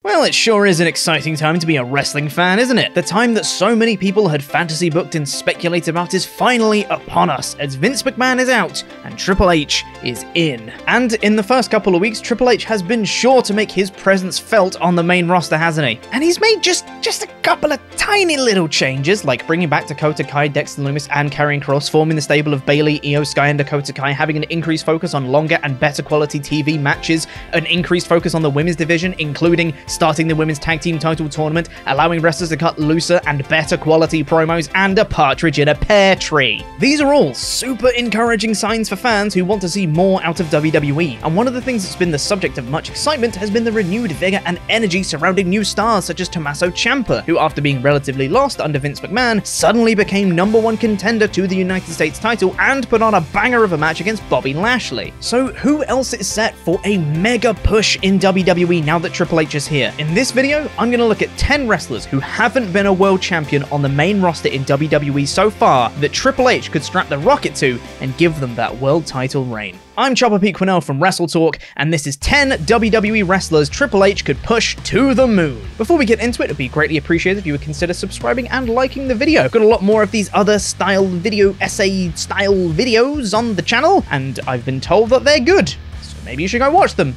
Well, it sure is an exciting time to be a wrestling fan, isn't it? The time that so many people had fantasy booked and speculated about is finally upon us, as Vince McMahon is out and Triple H is in. And in the first couple of weeks, Triple H has been sure to make his presence felt on the main roster, hasn't he? And he's made just a couple of tiny little changes, like bringing back Dakota Kai, Dexter Lumis, and Karrion Kross, forming the stable of Bayley, Io Sky, and Dakota Kai, having an increased focus on longer and better quality TV matches, an increased focus on the women's division, including starting the women's tag team title tournament, allowing wrestlers to cut looser and better quality promos, and a partridge in a pear tree. These are all super encouraging signs for fans who want to see more out of WWE, and one of the things that's been the subject of much excitement has been the renewed vigor and energy surrounding new stars such as Tommaso Ciampa, who after being relatively lost under Vince McMahon, suddenly became #1 contender to the United States title and put on a banger of a match against Bobby Lashley. So who else is set for a mega push in WWE now that Triple H is here? In this video, I'm going to look at 10 wrestlers who haven't been a world champion on the main roster in WWE so far that Triple H could strap the rocket to and give them that world title reign. I'm Chopper Pete Quinnell from WrestleTalk, and this is 10 WWE wrestlers Triple H could push to the moon. Before we get into it, it'd be greatly appreciated if you would consider subscribing and liking the video. I've got a lot more of these other essay style videos on the channel, and I've been told that they're good, so maybe you should go watch them.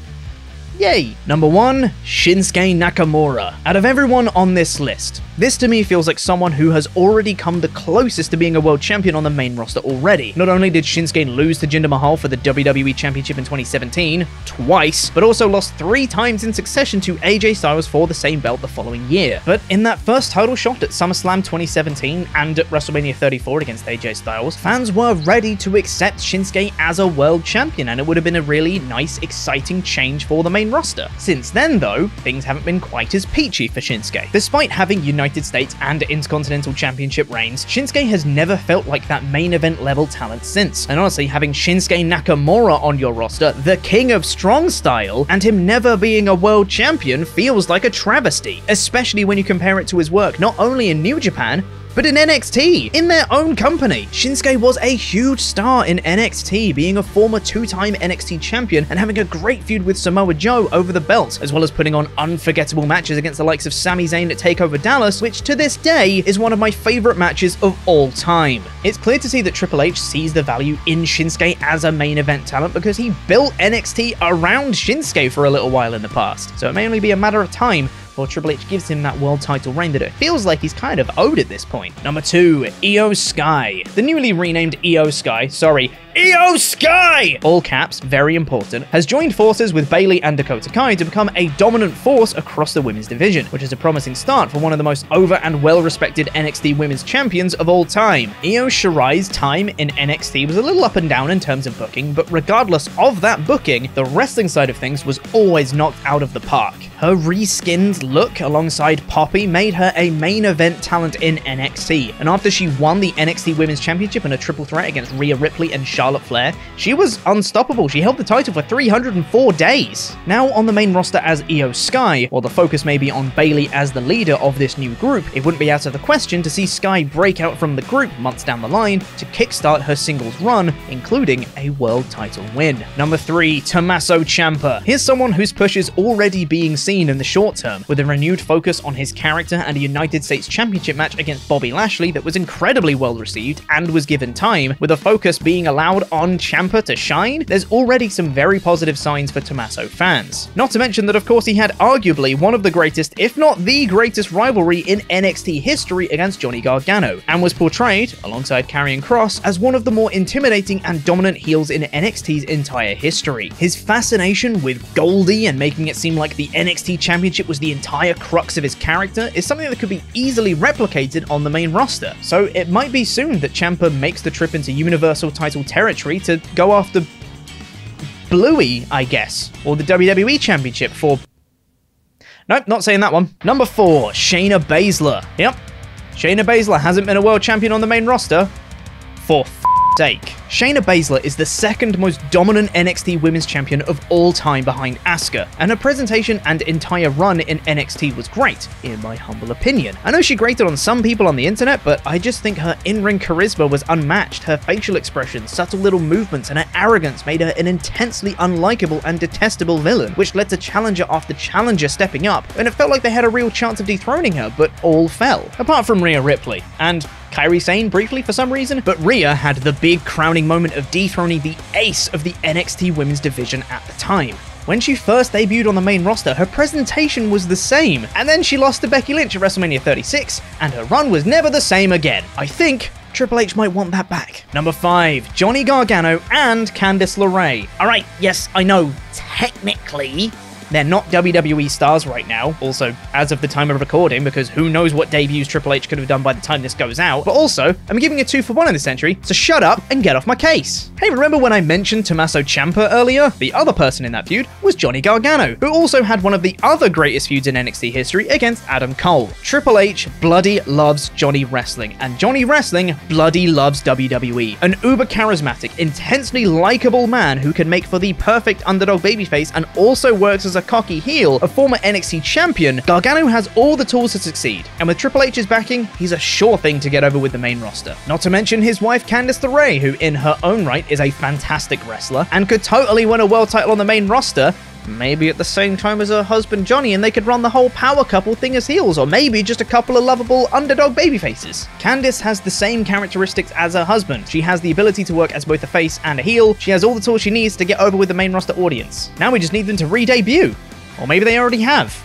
Yay! Number 1, Shinsuke Nakamura. Out of everyone on this list, this to me feels like someone who has already come the closest to being a world champion on the main roster already. Not only did Shinsuke lose to Jinder Mahal for the WWE Championship in 2017, twice, but also lost 3 times in succession to AJ Styles for the same belt the following year. But in that first title shot at SummerSlam 2017 and at WrestleMania 34 against AJ Styles, fans were ready to accept Shinsuke as a world champion, and it would have been a really nice, exciting change for the main roster. Since then, though, things haven't been quite as peachy for Shinsuke. Despite having United States and Intercontinental Championship reigns, Shinsuke has never felt like that main event level talent since. And honestly, having Shinsuke Nakamura on your roster, the king of strong style, and him never being a world champion feels like a travesty, especially when you compare it to his work not only in New Japan, but in NXT, in their own company. Shinsuke was a huge star in NXT, being a former 2-time NXT champion and having a great feud with Samoa Joe over the belt, as well as putting on unforgettable matches against the likes of Sami Zayn at TakeOver Dallas, which to this day is one of my favorite matches of all time. It's clear to see that Triple H sees the value in Shinsuke as a main event talent because he built NXT around Shinsuke for a little while in the past, so it may only be a matter of time before Triple H gives him that world title reign that it feels like he's kind of owed at this point. Number 2, Io Sky. The newly renamed Io Sky, all caps, very important, has joined forces with Bayley and Dakota Kai to become a dominant force across the women's division, which is a promising start for one of the most over and well-respected NXT women's champions of all time. Io Shirai's time in NXT was a little up and down in terms of booking, but regardless of that booking, the wrestling side of things was always knocked out of the park. Her reskinned look alongside Poppy made her a main event talent in NXT, and after she won the NXT Women's Championship in a triple threat against Rhea Ripley and Charlotte Flair, she was unstoppable. She held the title for 304 days. Now on the main roster as Io Sky, while the focus may be on Bayley as the leader of this new group, it wouldn't be out of the question to see Sky break out from the group months down the line to kickstart her singles run, including a world title win. Number 3, Tommaso Ciampa. Here's someone whose push is already being seen in the short term, with a renewed focus on his character and a United States Championship match against Bobby Lashley that was incredibly well received and was given time, with a focus being allowed on Ciampa to shine. There's already some very positive signs for Tommaso fans. Not to mention that of course he had arguably one of the greatest, if not the greatest rivalry in NXT history against Johnny Gargano, and was portrayed, alongside Karrion Kross, as one of the more intimidating and dominant heels in NXT's entire history. His fascination with Goldie and making it seem like the NXT Championship was the entire crux of his character is something that could be easily replicated on the main roster. So it might be soon that Ciampa makes the trip into Universal title territory to go after Bluey, I guess, or the WWE Championship for... Nope, not saying that one. Number 4, Shayna Baszler. Yep, Shayna Baszler hasn't been a world champion on the main roster for mistake. Shayna Baszler is the second most dominant NXT Women's Champion of all time behind Asuka, and her presentation and entire run in NXT was great, in my humble opinion. I know she grated on some people on the internet, but I just think her in-ring charisma was unmatched. Her facial expressions, subtle little movements, and her arrogance made her an intensely unlikable and detestable villain, which led to challenger after challenger stepping up, and it felt like they had a real chance of dethroning her, but all fell. Apart from Rhea Ripley, and Kairi Sane briefly for some reason, but Rhea had the big crowning moment of dethroning the ace of the NXT women's division at the time. When she first debuted on the main roster, her presentation was the same, and then she lost to Becky Lynch at WrestleMania 36, and her run was never the same again. I think Triple H might want that back. Number 5, Johnny Gargano and Candice LeRae. Alright, yes, I know, technically they're not WWE stars right now, also as of the time of recording, because who knows what debuts Triple H could have done by the time this goes out, but also, I'm giving a 2-for-1 in this entry, so shut up and get off my case. Hey, remember when I mentioned Tommaso Ciampa earlier? The other person in that feud was Johnny Gargano, who also had one of the other greatest feuds in NXT history against Adam Cole. Triple H bloody loves Johnny Wrestling, and Johnny Wrestling bloody loves WWE. An uber charismatic, intensely likable man who can make for the perfect underdog babyface and also works as a cocky heel, a former NXT champion, Gargano has all the tools to succeed, and with Triple H's backing, he's a sure thing to get over with the main roster. Not to mention his wife Candice LeRae, who in her own right is a fantastic wrestler, and could totally win a world title on the main roster, maybe at the same time as her husband Johnny, and they could run the whole power couple thing as heels, or maybe just a couple of lovable underdog babyfaces. Candice has the same characteristics as her husband. She has the ability to work as both a face and a heel. She has all the tools she needs to get over with the main roster audience. Now we just need them to re-debut. Or maybe they already have.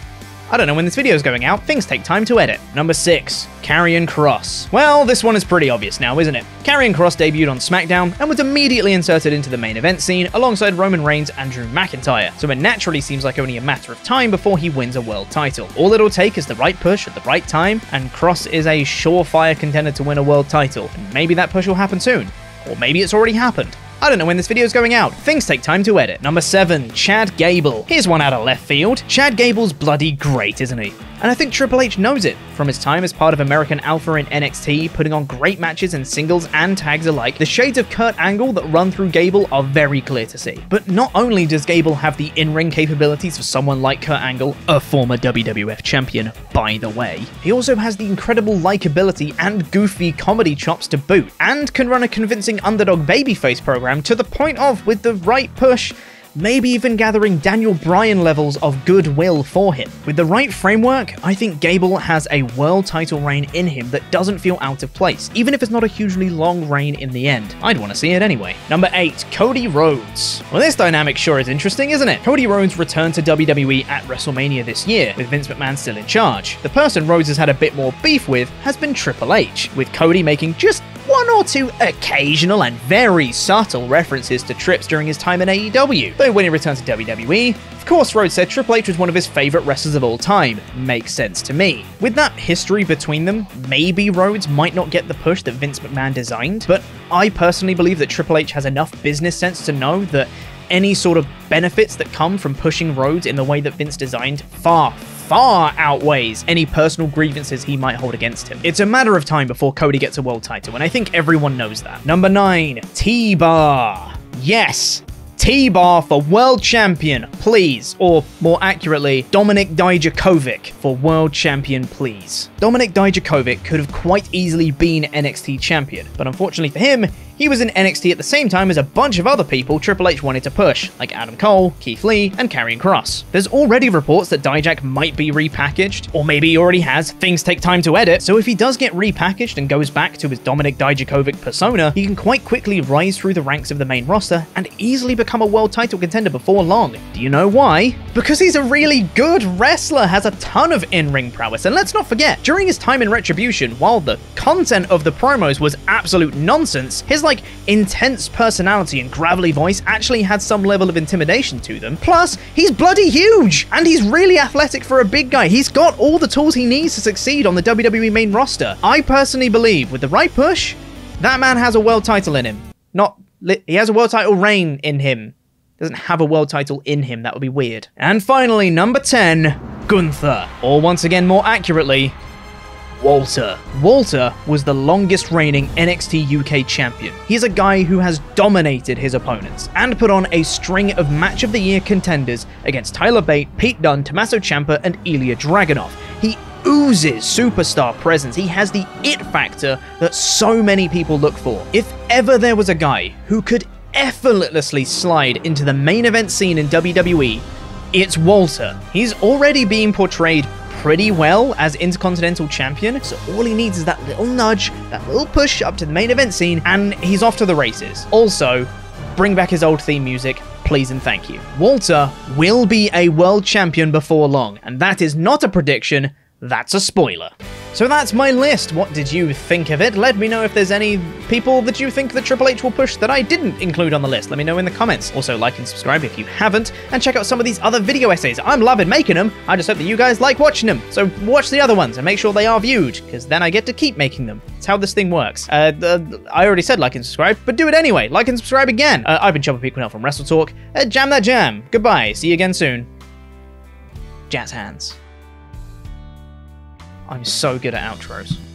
I don't know when this video is going out, things take time to edit. Number 6, Karrion Kross. Well, this one is pretty obvious now, isn't it? Karrion Kross debuted on SmackDown and was immediately inserted into the main event scene alongside Roman Reigns and Drew McIntyre, so it naturally seems like only a matter of time before he wins a world title. All it'll take is the right push at the right time, and Kross is a surefire contender to win a world title, and maybe that push will happen soon. Or maybe it's already happened. I don't know when this video is going out. Things take time to edit. Number 7, Chad Gable. Here's one out of left field. Chad Gable's bloody great, isn't he? And I think Triple H knows it. From his time as part of American Alpha in NXT, putting on great matches in singles and tags alike, the shades of Kurt Angle that run through Gable are very clear to see. But not only does Gable have the in-ring capabilities of someone like Kurt Angle, a former WWF champion, by the way, he also has the incredible likability and goofy comedy chops to boot, and can run a convincing underdog babyface program to the point of, with the right push, maybe even gathering Daniel Bryan levels of goodwill for him. With the right framework, I think Gable has a world title reign in him that doesn't feel out of place, even if it's not a hugely long reign in the end. I'd want to see it anyway. Number 8, Cody Rhodes. Well, this dynamic sure is interesting, isn't it? Cody Rhodes returned to WWE at WrestleMania this year, with Vince McMahon still in charge. The person Rhodes has had a bit more beef with has been Triple H, with Cody making just 1 or 2 occasional and very subtle references to trips during his time in AEW. Though when he returned to WWE, of course Rhodes said Triple H was one of his favourite wrestlers of all time. Makes sense to me. With that history between them, maybe Rhodes might not get the push that Vince McMahon designed, but I personally believe that Triple H has enough business sense to know that any sort of benefits that come from pushing Rhodes in the way that Vince designed far outweighs any personal grievances he might hold against him. It's a matter of time before Cody gets a world title, and I think everyone knows that. Number 9, T-Bar. Yes, T-Bar for world champion, please. Or more accurately, Dominik Dijakovic for world champion, please. Dominik Dijakovic could have quite easily been NXT champion, but unfortunately for him, he was in NXT at the same time as a bunch of other people Triple H wanted to push, like Adam Cole, Keith Lee, and Karrion Kross. There's already reports that Dijak might be repackaged, or maybe he already has. Things take time to edit, so if he does get repackaged and goes back to his Dominik Dijakovic persona, he can quite quickly rise through the ranks of the main roster and easily become a world title contender before long. Do you know why? Because he's a really good wrestler, has a ton of in-ring prowess, and let's not forget, during his time in Retribution, while the content of the promos was absolute nonsense, his intense personality and gravelly voice actually had some level of intimidation to them. Plus, he's bloody huge, and he's really athletic for a big guy. He's got all the tools he needs to succeed on the WWE main roster. I personally believe, with the right push, that man has a world title in him. He has a world title reign in him. Doesn't have a world title in him, that would be weird. And finally, number 10, Gunther. Or once again, more accurately, Walter. Walter was the longest reigning NXT UK champion. He's a guy who has dominated his opponents and put on a string of Match of the Year contenders against Tyler Bate, Pete Dunne, Tommaso Ciampa, and Ilya Dragunov. He oozes superstar presence. He has the it factor that so many people look for. If ever there was a guy who could effortlessly slide into the main event scene in WWE, it's Walter. He's already being portrayed pretty well as Intercontinental Champion, so all he needs is that little nudge, that little push up to the main event scene, and he's off to the races. Also, bring back his old theme music, please and thank you. Walter will be a world champion before long, and that is not a prediction, that's a spoiler. So that's my list. What did you think of it? Let me know if there's any people that you think that Triple H will push that I didn't include on the list. Let me know in the comments. Also, like and subscribe if you haven't, and check out some of these other video essays. I'm loving making them. I just hope that you guys like watching them. So watch the other ones and make sure they are viewed, because then I get to keep making them. It's how this thing works. I already said like and subscribe, but do it anyway. Like and subscribe again. I've been Chopper Pete Quinnell from WrestleTalk. Jam that jam. Goodbye. See you again soon. Jazz hands. I'm so good at outros.